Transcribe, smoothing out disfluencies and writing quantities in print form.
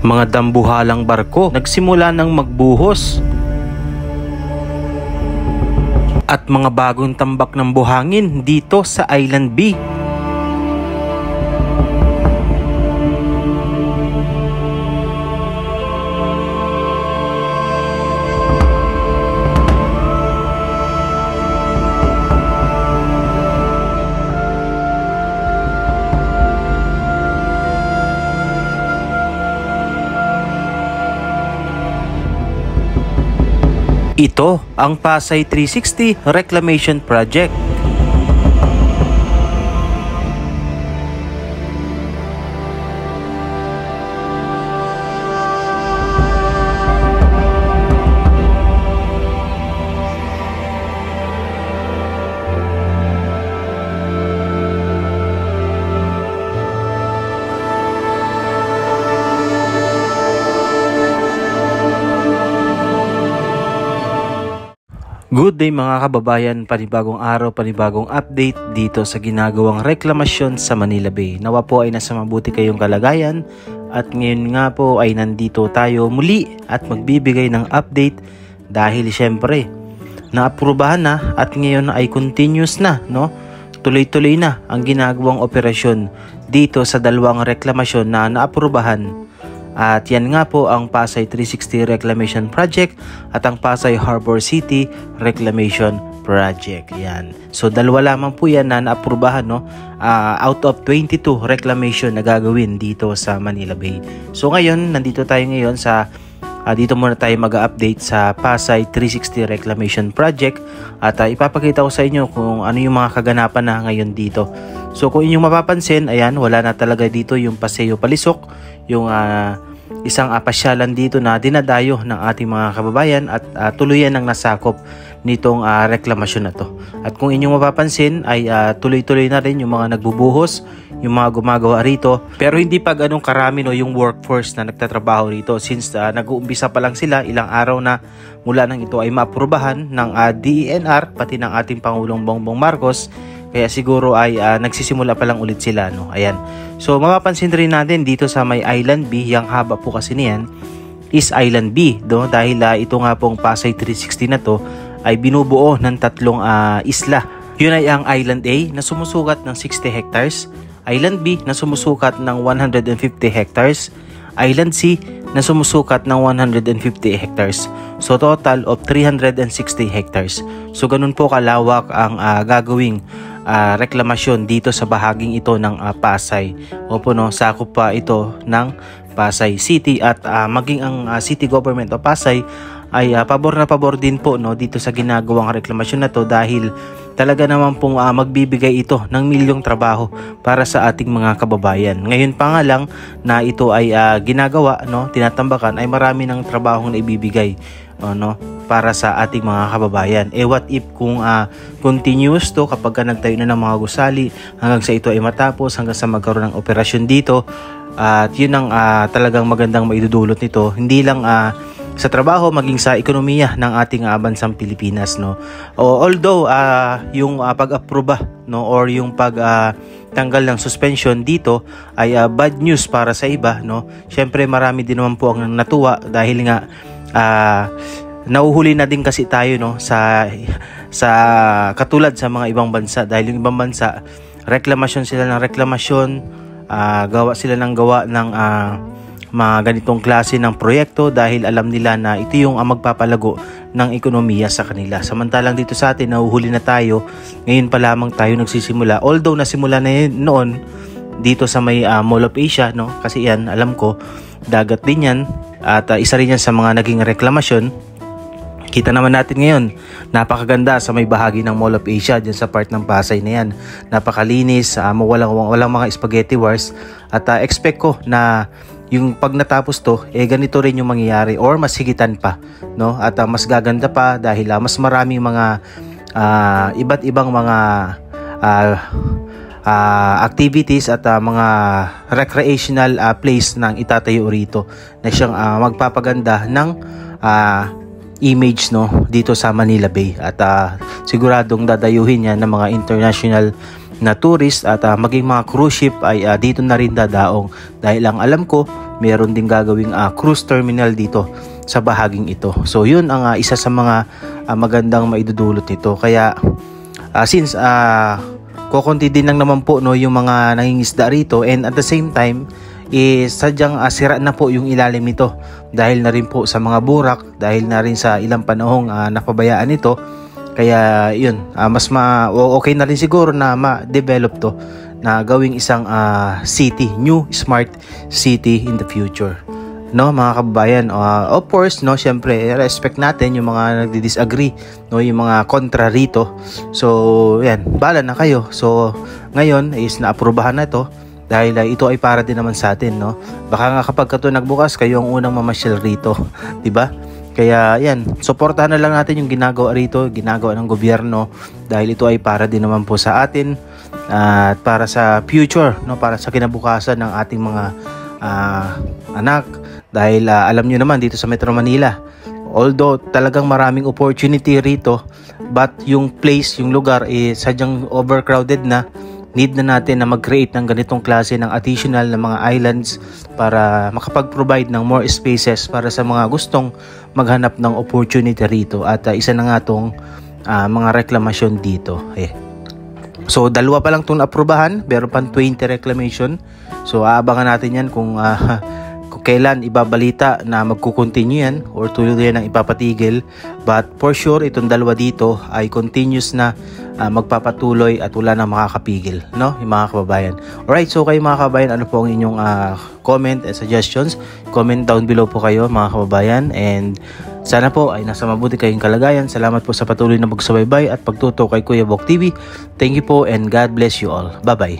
Mga dambuhalang barko nagsimula ng magbuhos at mga bagong tambak ng buhangin dito sa Island B. Ito ang Pasay 360 Reclamation Project. Good day mga kababayan, panibagong araw, panibagong update dito sa ginagawang reklamasyon sa Manila Bay. Nawa po ay nasa mabuti kayong kalagayan at ngayon nga po ay nandito tayo muli at magbibigay ng update dahil syempre naaprubahan na at ngayon ay continuous na, no? Tuloy-tuloy na ang ginagawang operasyon dito sa dalawang reklamasyon na naaprubahan. At yan nga po ang Pasay 360 Reclamation Project at ang Pasay Harbor City Reclamation Project. Yan. So dalawa lamang po yan na naaprubahan, no? Out of 22 reclamation na gagawin dito sa Manila Bay. So ngayon, nandito tayo ngayon sa dito muna tayo mag-update sa Pasay 360 Reclamation Project at ipapakita ko sa inyo kung ano yung mga kaganapan na ngayon dito. So kung inyong mapapansin, ayan, wala na talaga dito yung Paseo Palisok, yung isang pasyalan dito na dinadayo ng ating mga kababayan at tuluyan ng nasakop nitong reklamasyon na to. At kung inyong mapapansin ay tuloy-tuloy na rin yung mga nagbubuhos, yung mga gumagawa rito, pero hindi pa ganun karami, no, yung workforce na nagtatrabaho rito since nag-uumpisa pa lang sila, ilang araw na mula nang ito ay maaprubahan ng DENR pati ng ating Pangulong Bongbong Marcos. Kaya siguro ay nagsisimula pa lang ulit sila, no? Ayan. So mapapansin rin natin dito sa may Island B, yung haba po kasi niyan is Island B, no? Dahil ito nga pong Pasay 360 na to ay binubuo ng tatlong isla. Yun ay ang Island A na sumusukat ng 60 hectares, Island B na sumusukat ng 150 hectares, Island C na sumusukat ng 150 hectares. So total of 360 hectares. So ganun po kalawak ang gagawing reklamasyon dito sa bahaging ito ng Pasay. Opo, no, sakop pa ito ng Pasay City at maging ang City Government of Pasay ay pabor na pabor din po, no, dito sa ginagawang reklamasyon na to dahil talaga naman pong magbibigay ito ng milyong trabaho para sa ating mga kababayan. Ngayon pa nga lang na ito ay ginagawa, no, tinatambakan, ay marami ng trabahong na ibibigay, no, para sa ating mga kababayan. What if kung continuous to kapag nagtayo na ng mga gusali hanggang sa ito ay matapos, hanggang sa magkaroon ng operasyon dito, at yun ang talagang magandang maidudulot nito, hindi lang sa trabaho maging sa ekonomiya ng ating bansang Pilipinas, no. Although yung pag-aproba, no, or yung tanggal ng suspension dito ay bad news para sa iba, no. Syempre marami din naman po ang natuwa dahil nga nauhuli na din kasi tayo, no, sa katulad sa mga ibang bansa, dahil yung ibang bansa reklamasyon sila ng reklamasyon, gawa sila ng gawa ng mga ganitong klase ng proyekto dahil alam nila na ito yung magpapalago ng ekonomiya sa kanila. Samantalang dito sa atin, nahuhuli na tayo, ngayon pa lamang tayo nagsisimula. Although nasimula na yun noon dito sa may Mall of Asia, no? Kasi yan, alam ko, dagat din yan at isa rin yan sa mga naging reklamasyon. Kita naman natin ngayon, napakaganda sa may bahagi ng Mall of Asia, dyan sa part ng Pasay na yan. Napakalinis, walang mga spaghetti wars at expect ko na yung pag natapos to, ganito rin yung mangyayari or mas higitan pa, no? At mas gaganda pa dahil mas maraming mga iba't ibang mga activities at mga recreational place nang itatayo rito na siyang magpapaganda ng image, no, dito sa Manila Bay. At siguradong dadayuhin yan ng mga international na tourist at maging mga cruise ship ay dito na rin dadaong, dahil ang alam ko meron din gagawing cruise terminal dito sa bahaging ito. So yun ang isa sa mga magandang maidudulot nito. Kaya since kukunti din lang naman po no, yung mga nangingisda rito, and at the same time sadyang sira na po yung ilalim nito dahil na rin po sa mga burak, dahil na rin sa ilang panahong napabayaan ito. Kaya yun, mas okay na rin siguro na ma-develop to na gawing isang city, new smart city in the future. No, mga kababayan, of course, no, syempre respect natin yung mga nagdi-disagree, no, yung mga kontra rito. So, yan, bala na kayo. So, ngayon is naaprubahan na ito dahil ito ay para din naman sa atin, no. Baka nga kapag ito nagbukas, kayo ang unang mamasyal rito, 'di ba? Kaya yan, suportahan na lang natin yung ginagawa rito, ginagawa ng gobyerno, dahil ito ay para din naman po sa atin at para sa future, no, para sa kinabukasan ng ating mga anak. Dahil alam nyo naman dito sa Metro Manila, although talagang maraming opportunity rito, but yung place, yung lugar sadyang overcrowded na. Need na natin na mag-create ng ganitong klase ng additional na mga islands para makapag-provide ng more spaces para sa mga gustong maghanap ng opportunity rito. At isa na nga tong mga reklamasyon dito. So, 2 pa lang itong aprubahan, meron pang 20 reclamation. So, aabangan natin yan kung kailan ibabalita na magkukontinue yan or tuloy yan ang ipapatigil. But for sure, itong 2 dito ay continuous na magpapatuloy at wala nang makakapigil, no, yung mga kababayan. Alright, so kayo mga kababayan, ano po ang inyong comment and suggestions? Comment down below po kayo mga kababayan, and sana po ay nasa mabuti kayong kalagayan. Salamat po sa patuloy na magsubaybay at pagtuto kay Kuya Bok TV. Thank you po and God bless you all. Bye bye.